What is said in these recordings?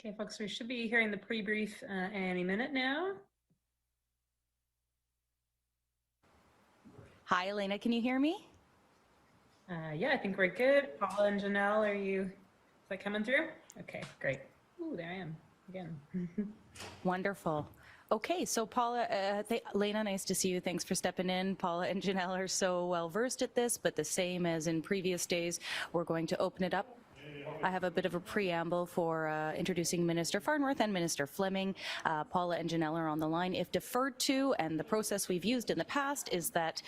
Okay, folks, we should be hearing the pre-brief any minute now. Hi, Elena, can you hear me? Yeah, I think we're good. Paula and Janelle, is that coming through? Okay, great. Ooh, there I am again. Wonderful. Okay, so Paula, Lena, nice to see you. Thanks for stepping in. Paula and Janelle are so well versed at this, but the same as in previous days, we're going to open it up. I have a bit of a preamble for introducing Minister Farnworth and Minister Fleming. Paula and Janelle are on the line. If deferred to, and the process we've used in the past is that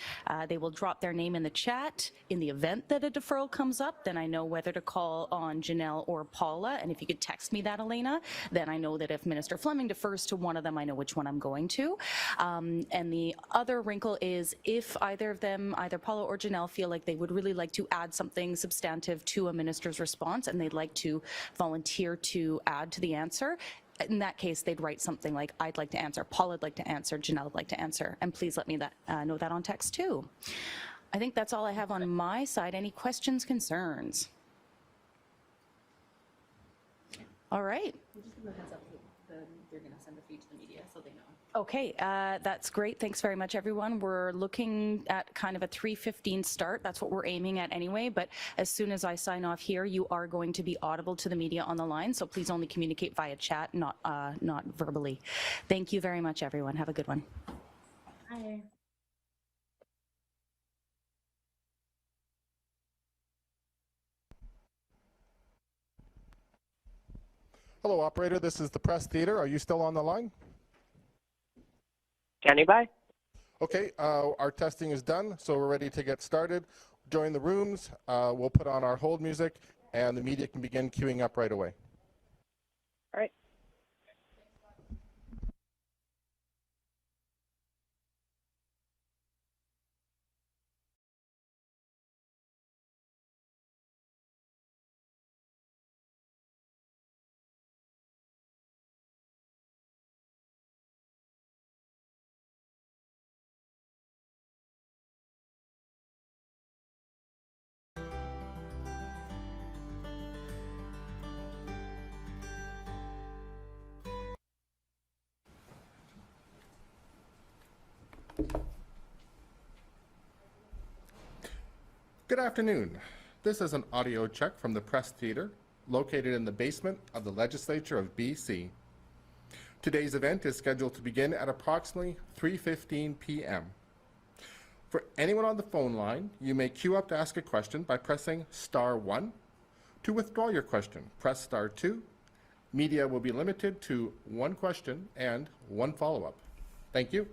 they will drop their name in the chat. In the event that a deferral comes up, then I know whether to call on Janelle or Paula. And if you could text me that, Elena, then I know that if Minister Fleming defers to one of them, I know which one I'm going to. And the other wrinkle is if either of them, either Paula or Janelle, feel like they would really like to add something substantive to a minister's response and they'd like to volunteer to add to the answer, in that case, they'd write something like, I'd like to answer, Paula'd like to answer, Janelle'd like to answer, and please let me know that on text too. I think that's all I have on my side. Any questions, concerns? All right. We'll just give them a heads up that they're going to send a feed to the media so they know. Okay, that's great. Thanks very much, everyone. We're looking at kind of a 3:15 start. That's what we're aiming at anyway, but as soon as I sign off here, you are going to be audible to the media on the line, so please only communicate via chat, not verbally. Thank you very much, everyone. Have a good one. Hi. Hello, operator. This is the Press Theater. Are you still on the line? Standing by. Okay, our testing is done, so we're ready to get started. Join the rooms. We'll put on our hold music, and the media can begin queuing up right away. All right. Good afternoon. This is an audio check from the Press Theater, located in the basement of the Legislature of BC. Today's event is scheduled to begin at approximately 3:15 p.m. For anyone on the phone line, you may queue up to ask a question by pressing *1. To withdraw your question, press *2. Media will be limited to one question and one follow-up. Thank you.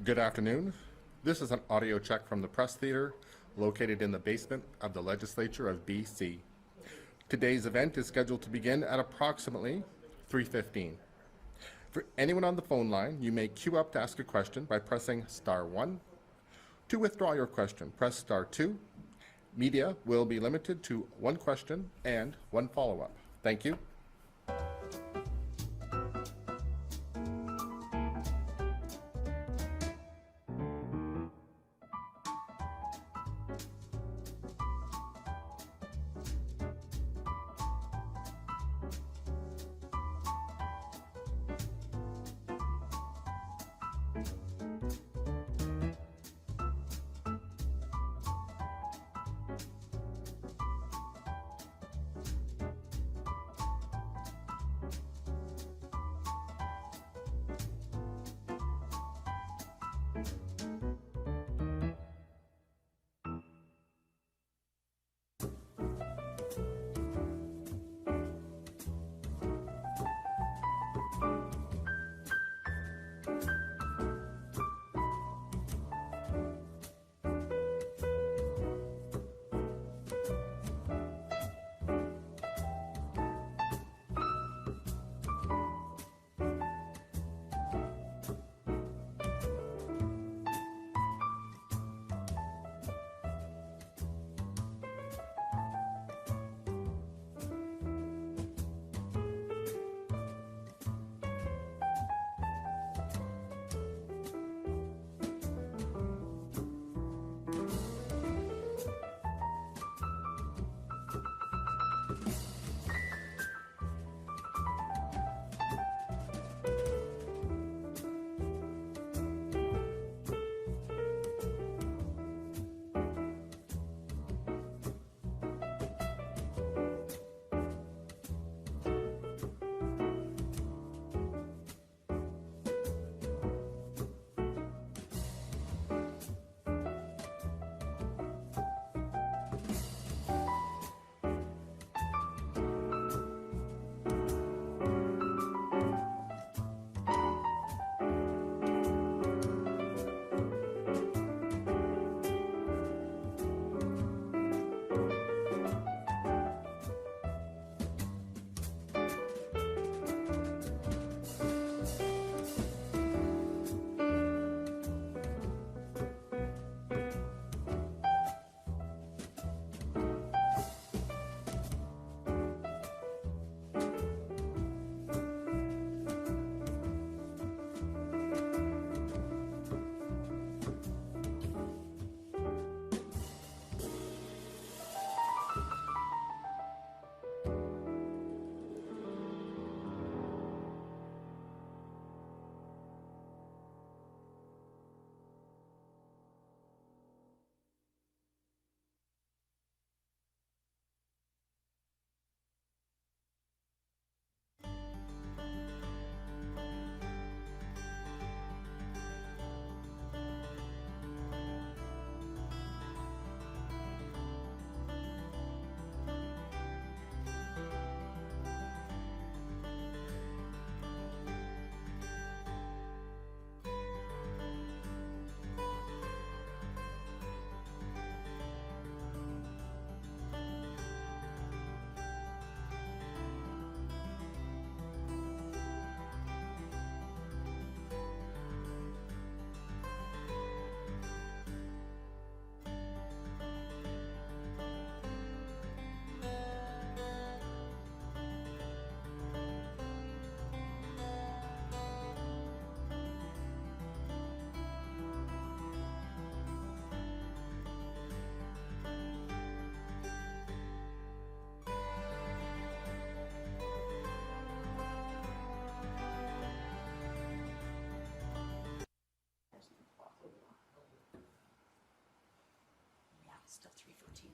Good afternoon. This is an audio check from the Press Theatre, located in the basement of the Legislature of BC. Today's event is scheduled to begin at approximately 3:15. For anyone on the phone line, you may queue up to ask a question by pressing star 1. To withdraw your question, press star 2. Media will be limited to one question and one follow-up. Thank you. Still 3:15.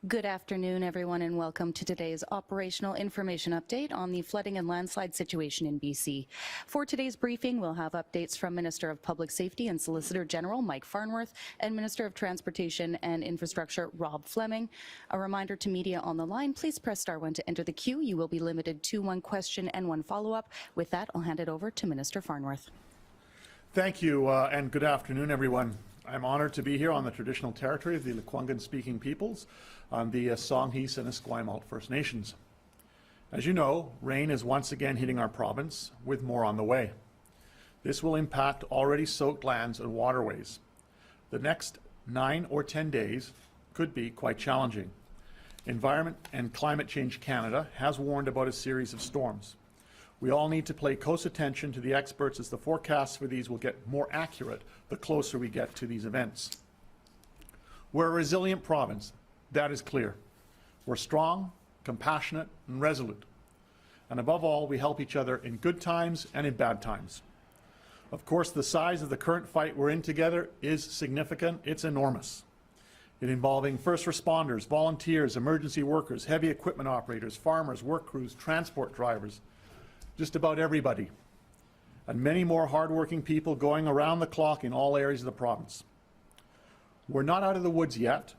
Good afternoon, everyone, and welcome to today's operational information update on the flooding and landslide situation in BC. For today's briefing, we'll have updates from Minister of Public Safety and Solicitor General Mike Farnworth and Minister of Transportation and Infrastructure Rob Fleming. A reminder to media on the line, please press *1 to enter the queue. You will be limited to 1 question and 1 follow-up. With that, I'll hand it over to Minister Farnworth. Thank you, and good afternoon, everyone. I'm honored to be here on the traditional territory of the Lekwungen-speaking peoples on the Songhees and Esquimalt First Nations. As you know, rain is once again hitting our province, with more on the way. This will impact already soaked lands and waterways. The next 9 or 10 days could be quite challenging. Environment and Climate Change Canada has warned about a series of storms. We all need to pay close attention to the experts, as the forecasts for these will get more accurate the closer we get to these events. We're a resilient province, that is clear. We're strong, compassionate, and resolute. And above all, we help each other in good times and in bad times. Of course, the size of the current fight we're in together is significant. It's enormous. It involving first responders, volunteers, emergency workers, heavy equipment operators, farmers, work crews, transport drivers, just about everybody, and many more hardworking people going around the clock in all areas of the province. We're not out of the woods yet,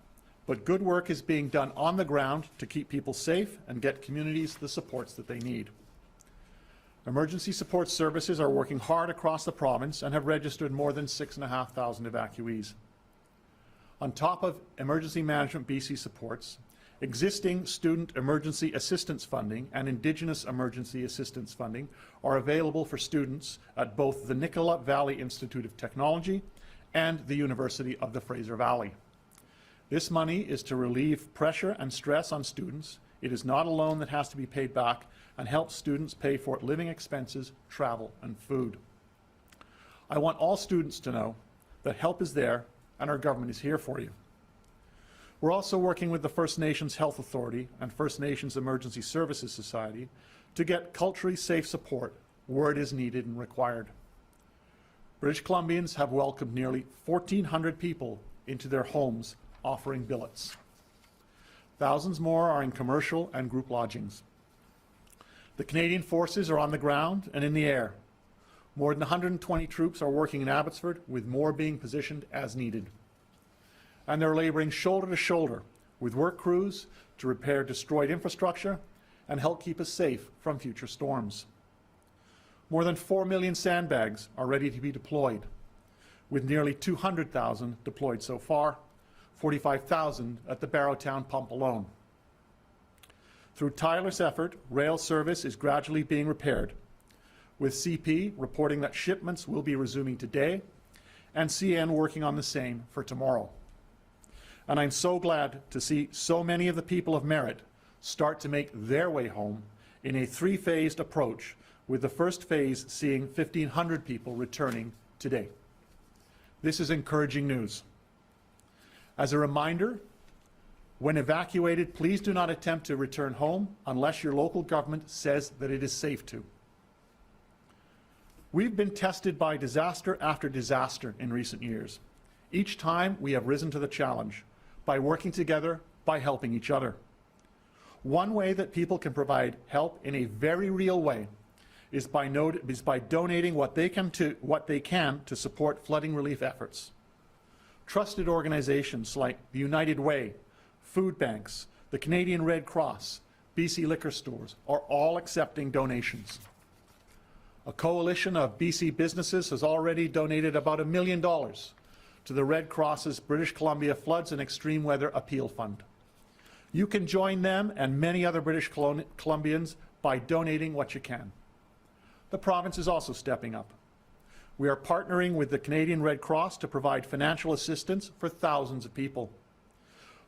but good work is being done on the ground to keep people safe and get communities the supports that they need. Emergency support services are working hard across the province and have registered more than 6,500 evacuees. On top of Emergency Management BC supports, existing student emergency assistance funding and Indigenous emergency assistance funding are available for students at both the Nicola Valley Institute of Technology and the University of the Fraser Valley. This money is to relieve pressure and stress on students. It is not a loan that has to be paid back, and helps students pay for living expenses, travel, and food. I want all students to know that help is there and our government is here for you. We're also working with the First Nations Health Authority and First Nations Emergency Services Society to get culturally safe support where it is needed and required. British Columbians have welcomed nearly 1,400 people into their homes, offering billets. Thousands more are in commercial and group lodgings. The Canadian forces are on the ground and in the air. More than 120 troops are working in Abbotsford, with more being positioned as needed. And they're laboring shoulder to shoulder with work crews to repair destroyed infrastructure and help keep us safe from future storms. More than 4 million sandbags are ready to be deployed, with nearly 200,000 deployed so far, 45,000 at the Barrowtown pump alone. Through tireless effort, rail service is gradually being repaired, with CP reporting that shipments will be resuming today and CN working on the same for tomorrow. And I'm so glad to see so many of the people of Merritt start to make their way home in a 3-phased approach, with the first phase seeing 1,500 people returning today. This is encouraging news. As a reminder, when evacuated, please do not attempt to return home unless your local government says that it is safe to. We've been tested by disaster after disaster in recent years. Each time we have risen to the challenge by working together, by helping each other. One way that people can provide help in a very real way is by donating what they can to support flooding relief efforts. Trusted organizations like the United Way, food banks, the Canadian Red Cross, BC liquor stores are all accepting donations. A coalition of BC businesses has already donated about $1 million to the Red Cross's British Columbia Floods and Extreme Weather Appeal Fund. You can join them and many other British Columbians by donating what you can. The province is also stepping up. We are partnering with the Canadian Red Cross to provide financial assistance for thousands of people.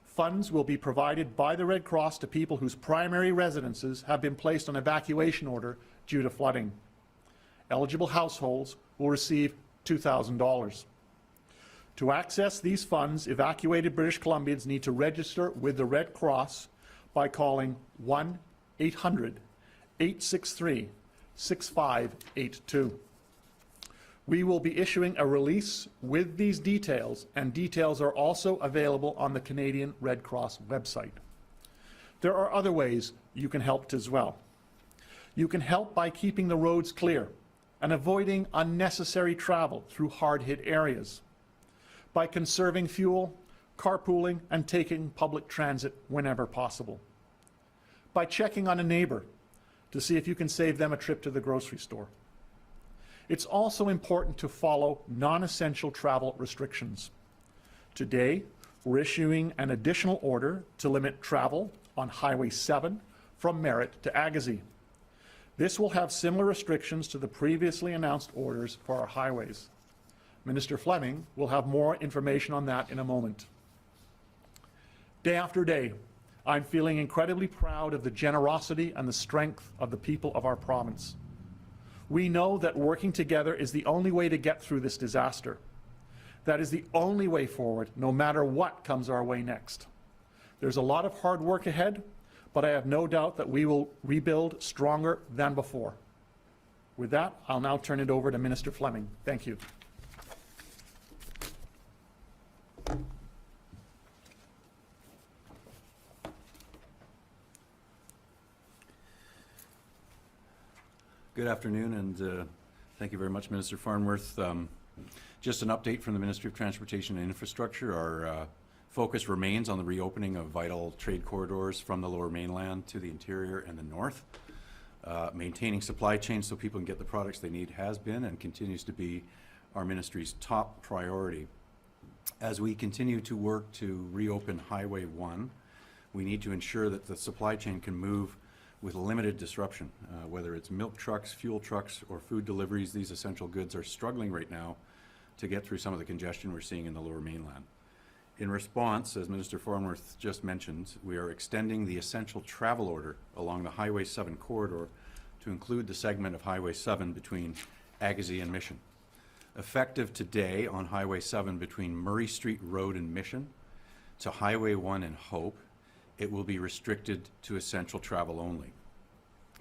Funds will be provided by the Red Cross to people whose primary residences have been placed on evacuation order due to flooding. Eligible households will receive $2,000. To access these funds, evacuated British Columbians need to register with the Red Cross by calling 1-800-863-6582. We will be issuing a release with these details, and details are also available on the Canadian Red Cross website. There are other ways you can help as well. You can help by keeping the roads clear and avoiding unnecessary travel through hard-hit areas, by conserving fuel, carpooling, and taking public transit whenever possible, by checking on a neighbor to see if you can save them a trip to the grocery store. It's also important to follow non-essential travel restrictions. Today, we're issuing an additional order to limit travel on Highway 7 from Merritt to Agassiz. This will have similar restrictions to the previously announced orders for our highways. Minister Fleming will have more information on that in a moment. Day after day, I'm feeling incredibly proud of the generosity and the strength of the people of our province. We know that working together is the only way to get through this disaster. That is the only way forward, no matter what comes our way next. There's a lot of hard work ahead, but I have no doubt that we will rebuild stronger than before. With that, I'll now turn it over to Minister Fleming. Thank you. Good afternoon, and thank you very much, Minister Farnworth. Just an update from the Ministry of Transportation and Infrastructure. Our focus remains on the reopening of vital trade corridors from the Lower Mainland to the interior and the north. Maintaining supply chains so people can get the products they need has been and continues to be our ministry's top priority. As we continue to work to reopen Highway 1, we need to ensure that the supply chain can move with limited disruption. Whether it's milk trucks, fuel trucks, or food deliveries, these essential goods are struggling right now to get through some of the congestion we're seeing in the Lower Mainland. In response, as Minister Farnworth just mentioned, we are extending the essential travel order along the Highway 7 corridor to include the segment of Highway 7 between Agassiz and Mission. Effective today on Highway 7 between Murray Street Road and Mission to Highway 1 and Hope, it will be restricted to essential travel only.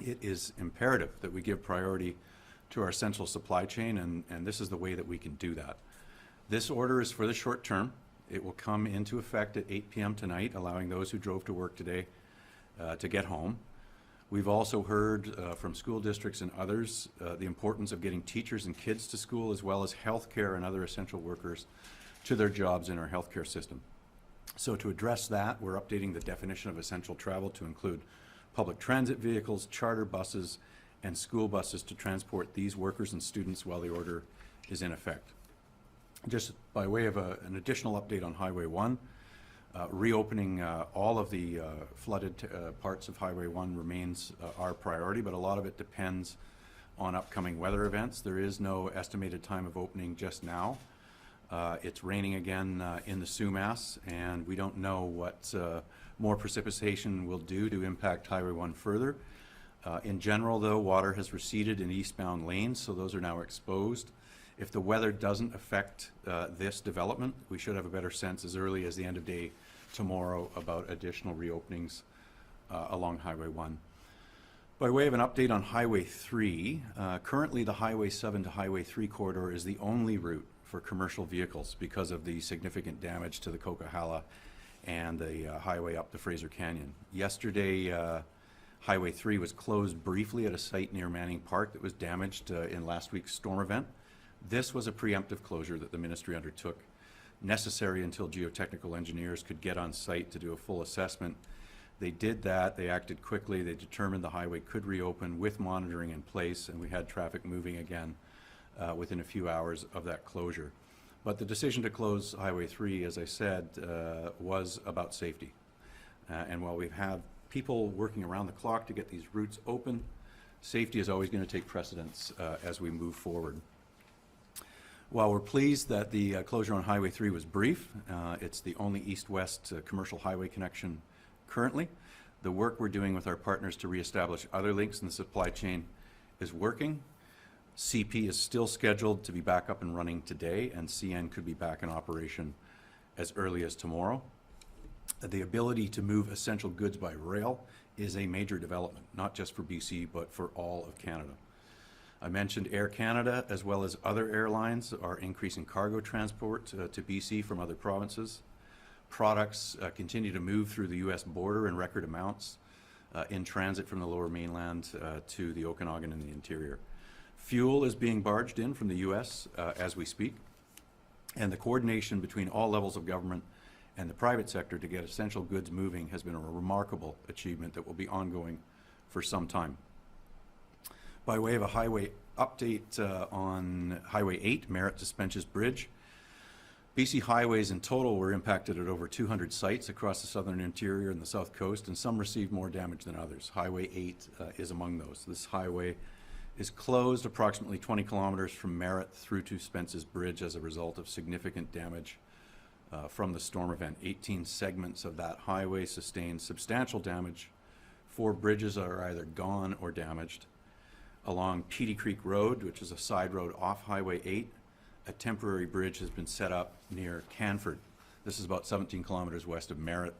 It is imperative that we give priority to our essential supply chain, and this is the way that we can do that. This order is for the short term. It will come into effect at 8 p.m. tonight, allowing those who drove to work today to get home. We've also heard from school districts and others the importance of getting teachers and kids to school, as well as healthcare and other essential workers to their jobs in our healthcare system. So to address that, we're updating the definition of essential travel to include public transit vehicles, charter buses, and school buses to transport these workers and students while the order is in effect. Just by way of an additional update on Highway 1, reopening all of the flooded parts of Highway 1 remains our priority, but a lot of it depends on upcoming weather events. There is no estimated time of opening just now. It's raining again in the Sumas, and we don't know what more precipitation will do to impact Highway 1 further. In general, though, water has receded in eastbound lanes, so those are now exposed. If the weather doesn't affect this development, we should have a better sense as early as the end of day tomorrow about additional reopenings along Highway 1. By way of an update on Highway 3, currently the Highway 7 to Highway 3 corridor is the only route for commercial vehicles because of the significant damage to the Coquihalla and the highway up the Fraser Canyon. Yesterday, Highway 3 was closed briefly at a site near Manning Park that was damaged in last week's storm event. This was a preemptive closure that the ministry undertook, necessary until geotechnical engineers could get on site to do a full assessment. They did that, they acted quickly, they determined the highway could reopen with monitoring in place, and we had traffic moving again within a few hours of that closure. But the decision to close Highway 3, as I said, was about safety. And while we've had people working around the clock to get these routes open, safety is always going to take precedence as we move forward. While we're pleased that the closure on Highway 3 was brief, it's the only east-west commercial highway connection currently. The work we're doing with our partners to reestablish other links in the supply chain is working. CP is still scheduled to be back up and running today, and CN could be back in operation as early as tomorrow. The ability to move essential goods by rail is a major development, not just for BC, but for all of Canada. I mentioned Air Canada, as well as other airlines, are increasing cargo transport to BC from other provinces. products continue to move through the U.S. border in record amounts in transit from the Lower Mainland to the Okanagan and the interior. Fuel is being barged in from the U.S. As we speak, and the coordination between all levels of government and the private sector to get essential goods moving has been a remarkable achievement that will be ongoing for some time. By way of a highway update on Highway 8, Merritt to Spence's Bridge, BC highways in total were impacted at over 200 sites across the southern interior and the south coast, and some received more damage than others. Highway 8 is among those. This highway is closed approximately 20 kilometers from Merritt through to Spence's Bridge as a result of significant damage from the storm event. 18 segments of that highway sustained substantial damage. 4 bridges are either gone or damaged. Along Petey Creek Road, which is a side road off Highway 8, a temporary bridge has been set up near Canford. This is about 17 kilometers west of Merritt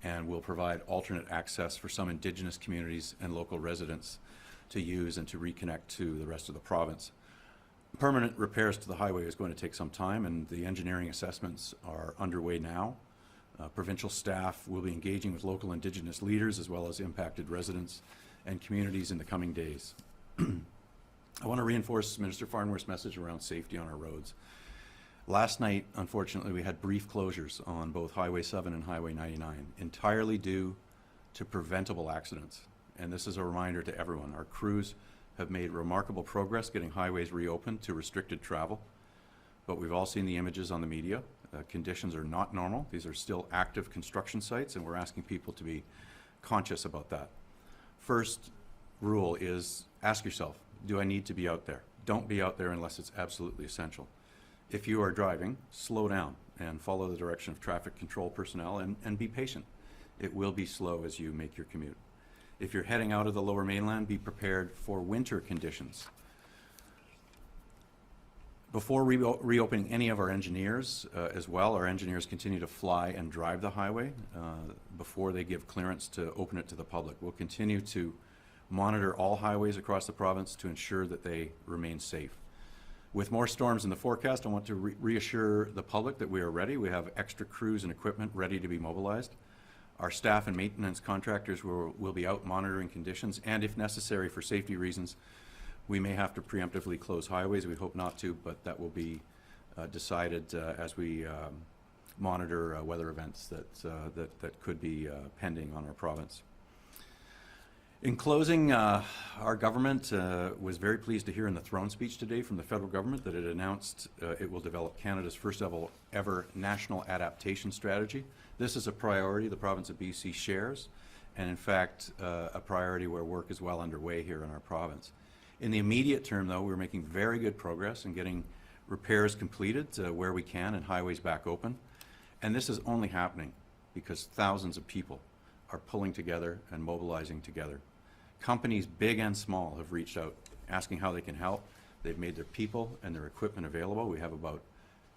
and will provide alternate access for some Indigenous communities and local residents to use and to reconnect to the rest of the province. Permanent repairs to the highway is going to take some time, and the engineering assessments are underway now. Provincial staff will be engaging with local Indigenous leaders as well as impacted residents and communities in the coming days. I want to reinforce Minister Farnworth's message around safety on our roads. Last night, unfortunately, we had brief closures on both Highway 7 and Highway 99, entirely due to preventable accidents. And this is a reminder to everyone. Our crews have made remarkable progress getting highways reopened to restricted travel, but we've all seen the images on the media. Conditions are not normal. These are still active construction sites, and we're asking people to be conscious about that. First rule is ask yourself, do I need to be out there? Don't be out there unless it's absolutely essential. If you are driving, slow down and follow the direction of traffic control personnel and be patient. It will be slow as you make your commute. If you're heading out of the Lower Mainland, be prepared for winter conditions. Before reopening any of our engineers as well, our engineers continue to fly and drive the highway before they give clearance to open it to the public. We'll continue to monitor all highways across the province to ensure that they remain safe. With more storms in the forecast, I want to reassure the public that we are ready. We have extra crews and equipment ready to be mobilized. Our staff and maintenance contractors will be out monitoring conditions, and if necessary for safety reasons, we may have to preemptively close highways. We hope not to, but that will be decided as we monitor weather events that could be pending on our province. In closing, our government was very pleased to hear in the throne speech today from the federal government that it announced it will develop Canada's first ever national adaptation strategy. This is a priority the province of BC shares, and in fact, a priority where work is well underway here in our province. In the immediate term, though, we're making very good progress in getting repairs completed where we can and highways back open. And this is only happening because thousands of people are pulling together and mobilizing together. Companies big and small have reached out asking how they can help. They've made their people and their equipment available. We have about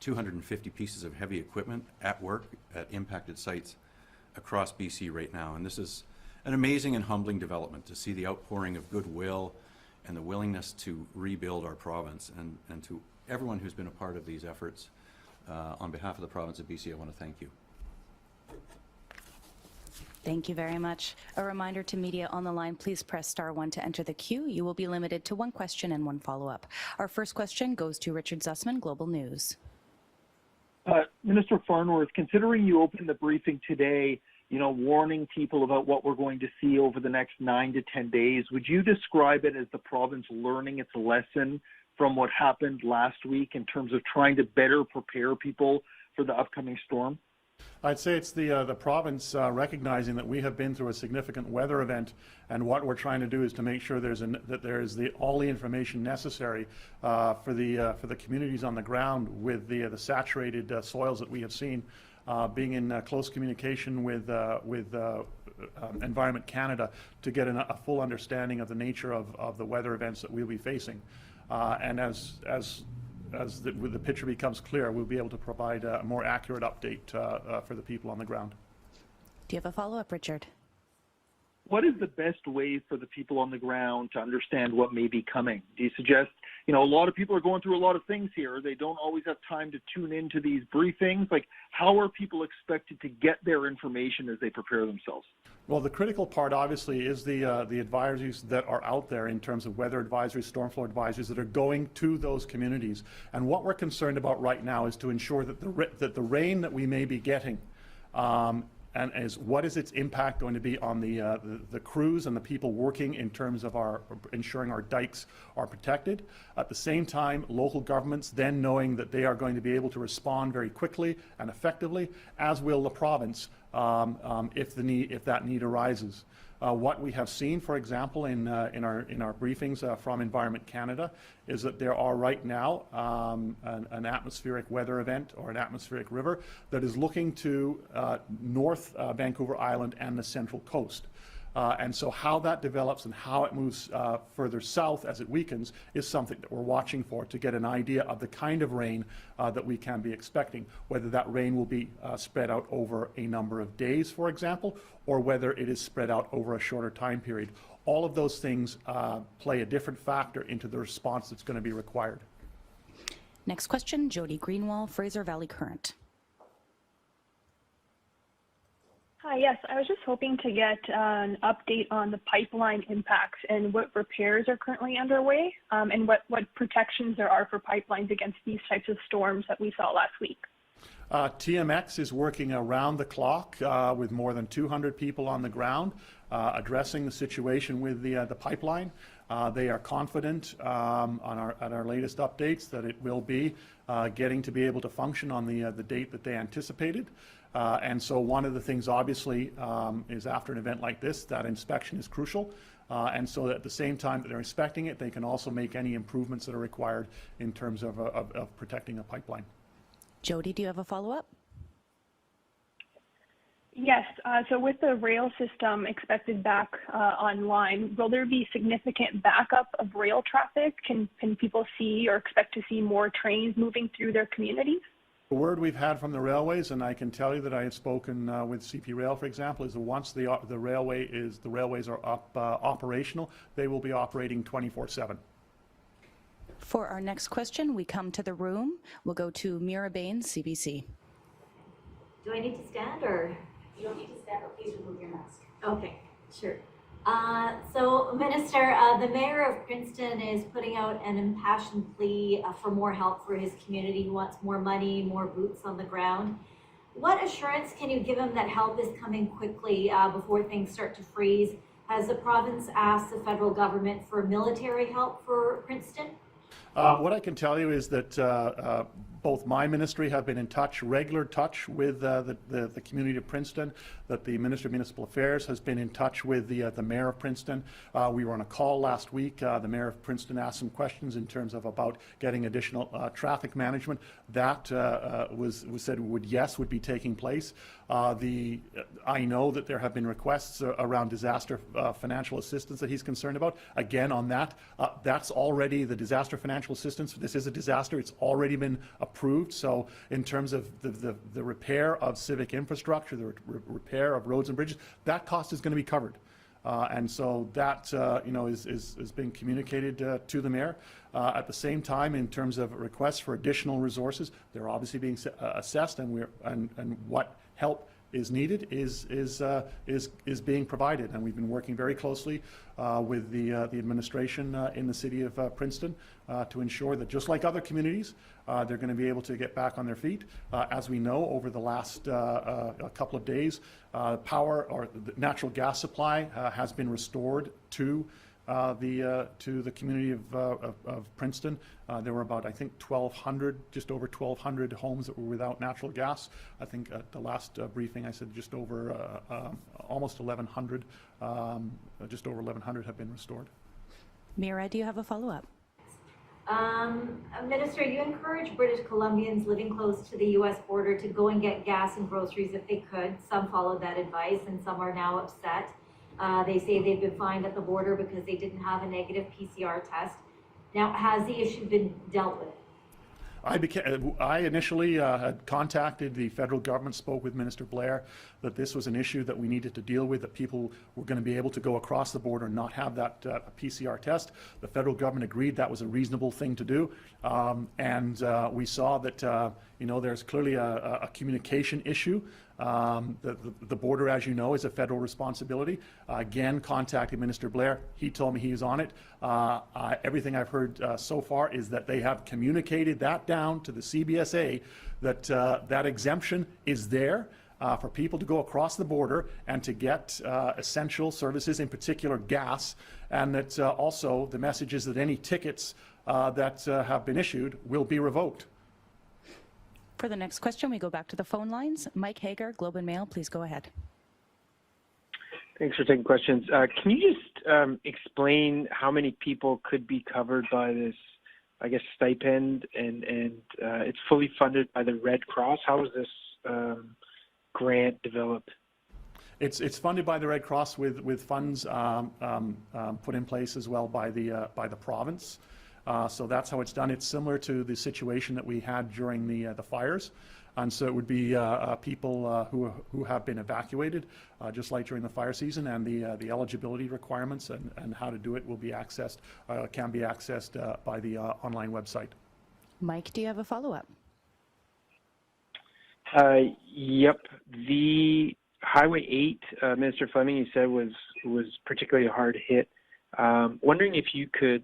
250 pieces of heavy equipment at work at impacted sites across BC right now. And this is an amazing and humbling development to see the outpouring of goodwill and the willingness to rebuild our province. And to everyone who's been a part of these efforts, on behalf of the province of BC, I want to thank you. Thank you very much. A reminder to media on the line, please press *1 to enter the queue. You will be limited to 1 question and 1 follow-up. Our first question goes to Richard Zussman, Global News. Minister Farnworth, considering you opened the briefing today, warning people about what we're going to see over the next 9 to 10 days, would you describe it as the province learning its lesson from what happened last week in terms of trying to better prepare people for the upcoming storm? I'd say it's the province recognizing that we have been through a significant weather event, and what we're trying to do is to make sure that there is all the information necessary for the communities on the ground with the saturated soils that we have seen, being in close communication with Environment Canada to get a full understanding of the nature of the weather events that we'll be facing, and as the picture becomes clear, we'll be able to provide a more accurate update for the people on the ground. Do you have a follow-up, Richard? What is the best way for the people on the ground to understand what may be coming? Do you suggest a lot of people are going through a lot of things here. They don't always have time to tune into these briefings. Like, how are people expected to get their information as they prepare themselves? Well, the critical part, obviously, is the advisories that are out there in terms of weather advisories, storm flow advisories that are going to those communities. And what we're concerned about right now is to ensure that the rain that we may be getting and what is its impact going to be on the crews and the people working in terms of ensuring our dikes are protected. At the same time, local governments then knowing that they are going to be able to respond very quickly and effectively, as will the province if that need arises. What we have seen, for example, in our briefings from Environment Canada, is that there are right now an atmospheric weather event or an atmospheric river that is looking to North Vancouver Island and the Central Coast. And so how that develops and how it moves further south as it weakens is something that we're watching for to get an idea of the kind of rain that we can be expecting, whether that rain will be spread out over a number of days, for example, or whether it is spread out over a shorter time period. All of those things play a different factor into the response that's going to be required. Next question, Jody Greenwald, Fraser Valley Current. Hi, yes, I was just hoping to get an update on the pipeline impacts and what repairs are currently underway, and what protections there are for pipelines against these types of storms that we saw last week. TMX is working around the clock with more than 200 people on the ground addressing the situation with the pipeline. They are confident at our latest updates that it will be getting to be able to function on the date that they anticipated. And so one of the things, obviously, is after an event like this, that inspection is crucial. And so at the same time that they're inspecting it, they can also make any improvements that are required in terms of protecting a pipeline. Jody, do you have a follow-up? Yes, so with the rail system expected back online, will there be significant backup of rail traffic? Can people see or expect to see more trains moving through their communities? The word we've had from the railways, and I can tell you that I have spoken with CP Rail, for example, is that once the railways are up operational, they will be operating 24/7. For our next question, we come to the room. We'll go to Mira Bain, CBC. Do I need to stand or? You don't need to stand, but please remove your mask. Okay, sure. So, Minister, the Mayor of Princeton is putting out an impassioned plea for more help for his community. He wants more money, more boots on the ground. What assurance can you give him that help is coming quickly before things start to freeze? Has the province asked the federal government for military help for Princeton? What I can tell you is that both my ministry have been in regular touch with the community of Princeton, that the Minister of Municipal Affairs has been in touch with the Mayor of Princeton. We were on a call last week. The Mayor of Princeton asked some questions in terms of about getting additional traffic management. That was said would be taking place. I know that there have been requests around disaster financial assistance that he's concerned about. Again, on that, that's already the disaster financial assistance. This is a disaster. It's already been approved. So in terms of the repair of civic infrastructure, the repair of roads and bridges, that cost is going to be covered. And so that is being communicated to the mayor. At the same time, in terms of requests for additional resources, they're obviously being assessed, and what help is needed is being provided. And we've been working very closely with the administration in the city of Princeton to ensure that, just like other communities, they're going to be able to get back on their feet. As we know, over the last couple of days, power or the natural gas supply has been restored to the community of Princeton. There were about, I think, 1,200, just over 1,200 homes that were without natural gas. I think at the last briefing I said just over almost 1,100, just over 1,100 have been restored. Mira, do you have a follow-up? Minister, you encourage British Columbians living close to the U.S. border to go and get gas and groceries if they could. Some followed that advice and some are now upset. They say they've been fined at the border because they didn't have a negative PCR test. Now, has the issue been dealt with? I initially had contacted the federal government, spoke with Minister Blair, that this was an issue that we needed to deal with, that people were going to be able to go across the border and not have that PCR test. The federal government agreed that was a reasonable thing to do, and we saw that there's clearly a communication issue. The border, as you know, is a federal responsibility. Again, contacted Minister Blair. He told me he is on it. Everything I've heard so far is that they have communicated that down to the CBSA, that that exemption is there for people to go across the border and to get essential services, in particular gas, and that also the message is that any tickets that have been issued will be revoked. For the next question, we go back to the phone lines. Mike Hager, Globe and Mail, please go ahead. Thanks for taking questions. Can you just explain how many people could be covered by this, I guess, stipend, and it's fully funded by the Red Cross? How was this grant developed? It's funded by the Red Cross with funds put in place as well by the province. So that's how it's done. It's similar to the situation that we had during the fires. And so it would be people who have been evacuated, just like during the fire season, and the eligibility requirements and how to do it will be accessed, can be accessed by the online website. Mike, do you have a follow-up? Yep. The Highway 8, Minister Fleming, you said was particularly hard hit. Wondering if you could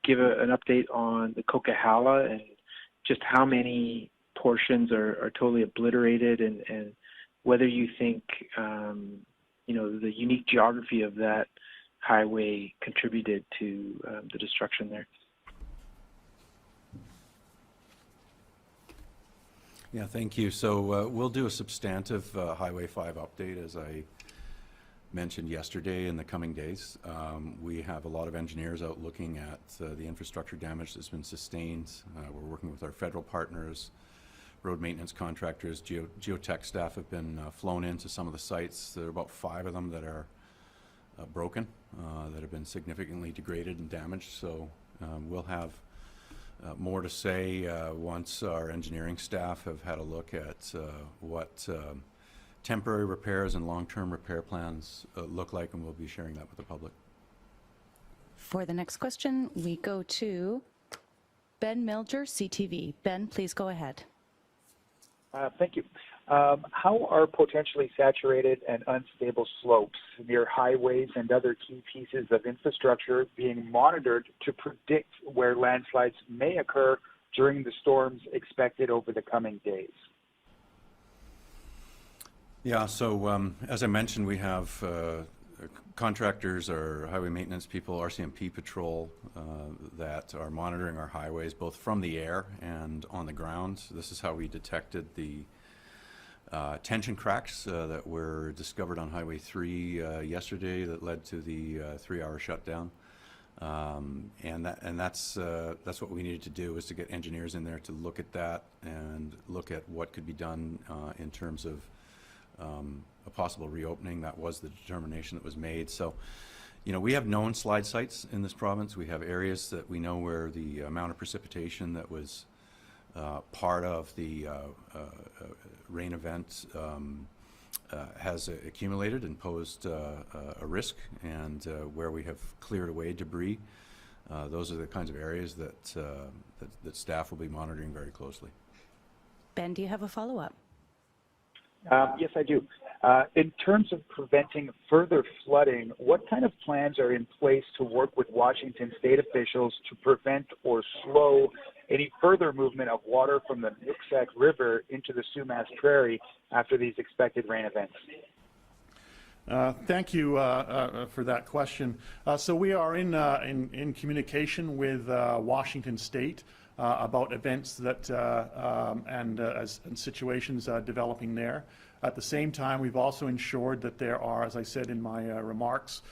give an update on the Coquihalla and just how many portions are totally obliterated, and whether you think the unique geography of that highway contributed to the destruction there. Yeah, thank you. So we'll do a substantive Highway 5 update, as I mentioned yesterday, in the coming days. We have a lot of engineers out looking at the infrastructure damage that's been sustained. We're working with our federal partners, road maintenance contractors, geotech staff have been flown into some of the sites. There are about 5 of them that are broken, that have been significantly degraded and damaged. So we'll have more to say once our engineering staff have had a look at what temporary repairs and long-term repair plans look like, and we'll be sharing that with the public. For the next question, we go to Ben Milger, CTV. Ben, please go ahead. Thank you. How are potentially saturated and unstable slopes near highways and other key pieces of infrastructure being monitored to predict where landslides may occur during the storms expected over the coming days? Yeah, so as I mentioned, we have contractors or highway maintenance people, RCMP patrol, that are monitoring our highways both from the air and on the ground. This is how we detected the tension cracks that were discovered on Highway 3 yesterday that led to the 3-hour shutdown. And that's what we needed to do, is to get engineers in there to look at that and look at what could be done in terms of a possible reopening. That was the determination that was made. So, we have known slide sites in this province. We have areas that we know where the amount of precipitation that was part of the rain event has accumulated and posed a risk, and where we have cleared away debris. Those are the kinds of areas that staff will be monitoring very closely. Ben, do you have a follow-up? Yes, I do. In terms of preventing further flooding, what kind of plans are in place to work with Washington state officials to prevent or slow any further movement of water from the Nooksack River into the Sumas Prairie after these expected rain events? Thank you for that question. So we are in communication with Washington State about events that and situations developing there. At the same time, we've also ensured that there are, as I said in my remarks,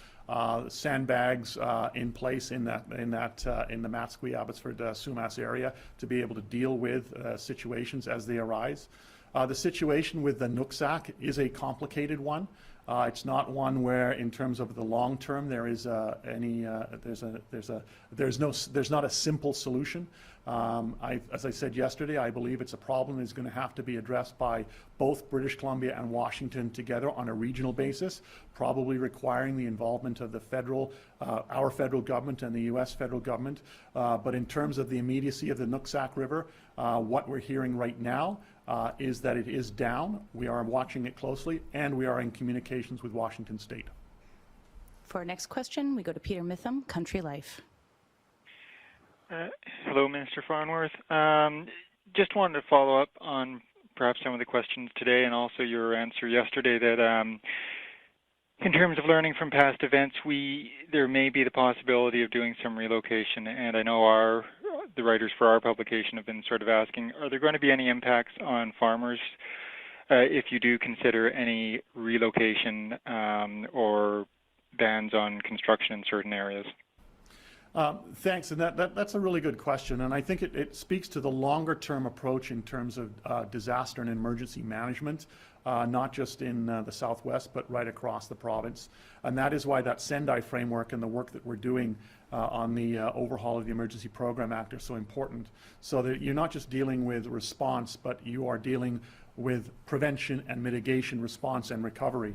sandbags in place in the Matsqui, Abbotsford, Sumas area to be able to deal with situations as they arise. The situation with the Nooksack is a complicated one. It's not one where, in terms of the long term, there is there's not a simple solution. As I said yesterday, I believe it's a problem that's going to have to be addressed by both British Columbia and Washington together on a regional basis, probably requiring the involvement of the our federal government and the U.S. federal government. But in terms of the immediacy of the Nooksack River, what we're hearing right now is that it is down. We are watching it closely, and we are in communications with Washington State. For our next question, we go to Peter Mitham, Country Life. Hello, Minister Farnworth. Just wanted to follow up on perhaps some of the questions today and also your answer yesterday that in terms of learning from past events, there may be the possibility of doing some relocation, and I know the writers for our publication have been sort of asking, are there going to be any impacts on farmers if you do consider any relocation or bans on construction in certain areas? Thanks, and that's a really good question, and I think it speaks to the longer-term approach in terms of disaster and emergency management, not just in the Southwest, but right across the province. And that is why that Sendai framework and the work that we're doing on the overhaul of the Emergency Program Act are so important, so that you're not just dealing with response, but you are dealing with prevention and mitigation, response and recovery.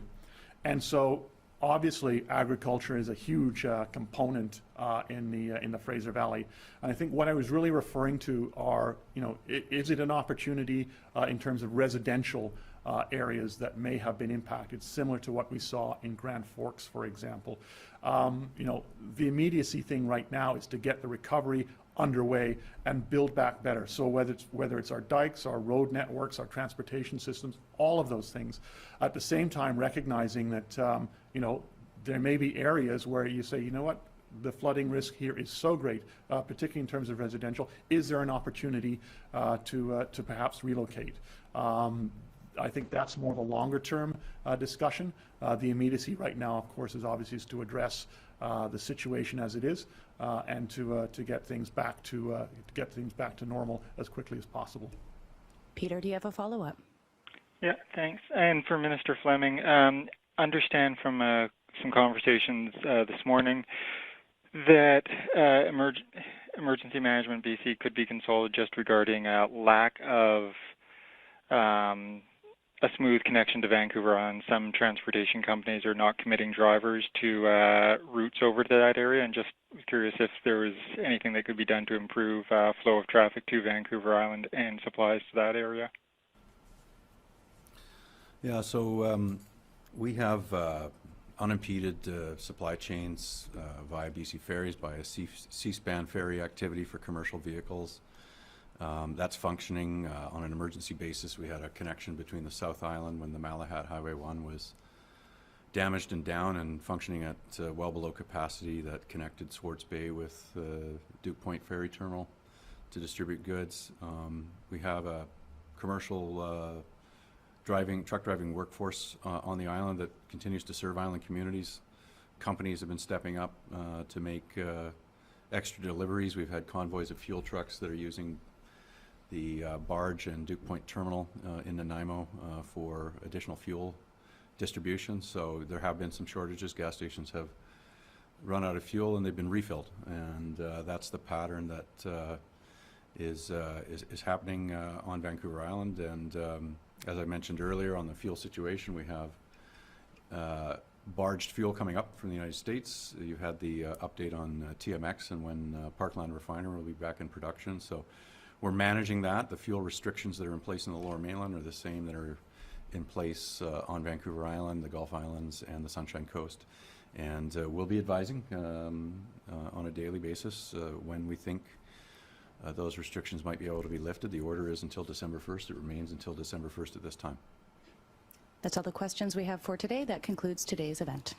And so obviously, agriculture is a huge component in the Fraser Valley, and I think what I was really referring to are, is it an opportunity in terms of residential areas that may have been impacted, similar to what we saw in Grand Forks, for example. The immediacy thing right now is to get the recovery underway and build back better. So whether it's our dikes, our road networks, our transportation systems, all of those things. At the same time, recognizing that there may be areas where you say, you know what, the flooding risk here is so great, particularly in terms of residential. Is there an opportunity to perhaps relocate? I think that's more of a longer-term discussion. The immediacy right now, of course, is obviously to address the situation as it is, and to get things back to normal as quickly as possible. Peter, do you have a follow-up? Yeah, thanks. And for Minister Fleming, understand from some conversations this morning that Emergency Management BC could be consulted just regarding a lack of a smooth connection to Vancouver Island. Some transportation companies are not committing drivers to routes over to that area, and just curious if there was anything that could be done to improve flow of traffic to Vancouver Island and supplies to that area. Yeah, so we have unimpeded supply chains via BC Ferries, by a C-SPAN ferry activity for commercial vehicles. That's functioning on an emergency basis. We had a connection between the South Island when the Malahat Highway 1 was damaged and down and functioning at well below capacity, that connected Swartz Bay with Duke Point Ferry Terminal to distribute goods. We have a commercial truck driving workforce on the island that continues to serve island communities. Companies have been stepping up to make extra deliveries. We've had convoys of fuel trucks that are using the barge and Duke Point Terminal in Nanaimo for additional fuel distribution. So there have been some shortages. Gas stations have run out of fuel and they've been refilled, and that's the pattern that is happening on Vancouver Island. And as I mentioned earlier, on the fuel situation, we have barged fuel coming up from the United States. You had the update on TMX and when Parkland Refinery will be back in production. So we're managing that. The fuel restrictions that are in place in the Lower Mainland are the same that are in place on Vancouver Island, the Gulf Islands, and the Sunshine Coast. And we'll be advising on a daily basis when we think those restrictions might be able to be lifted. The order is until December 1st. It remains until December 1st at this time. That's all the questions we have for today. That concludes today's event.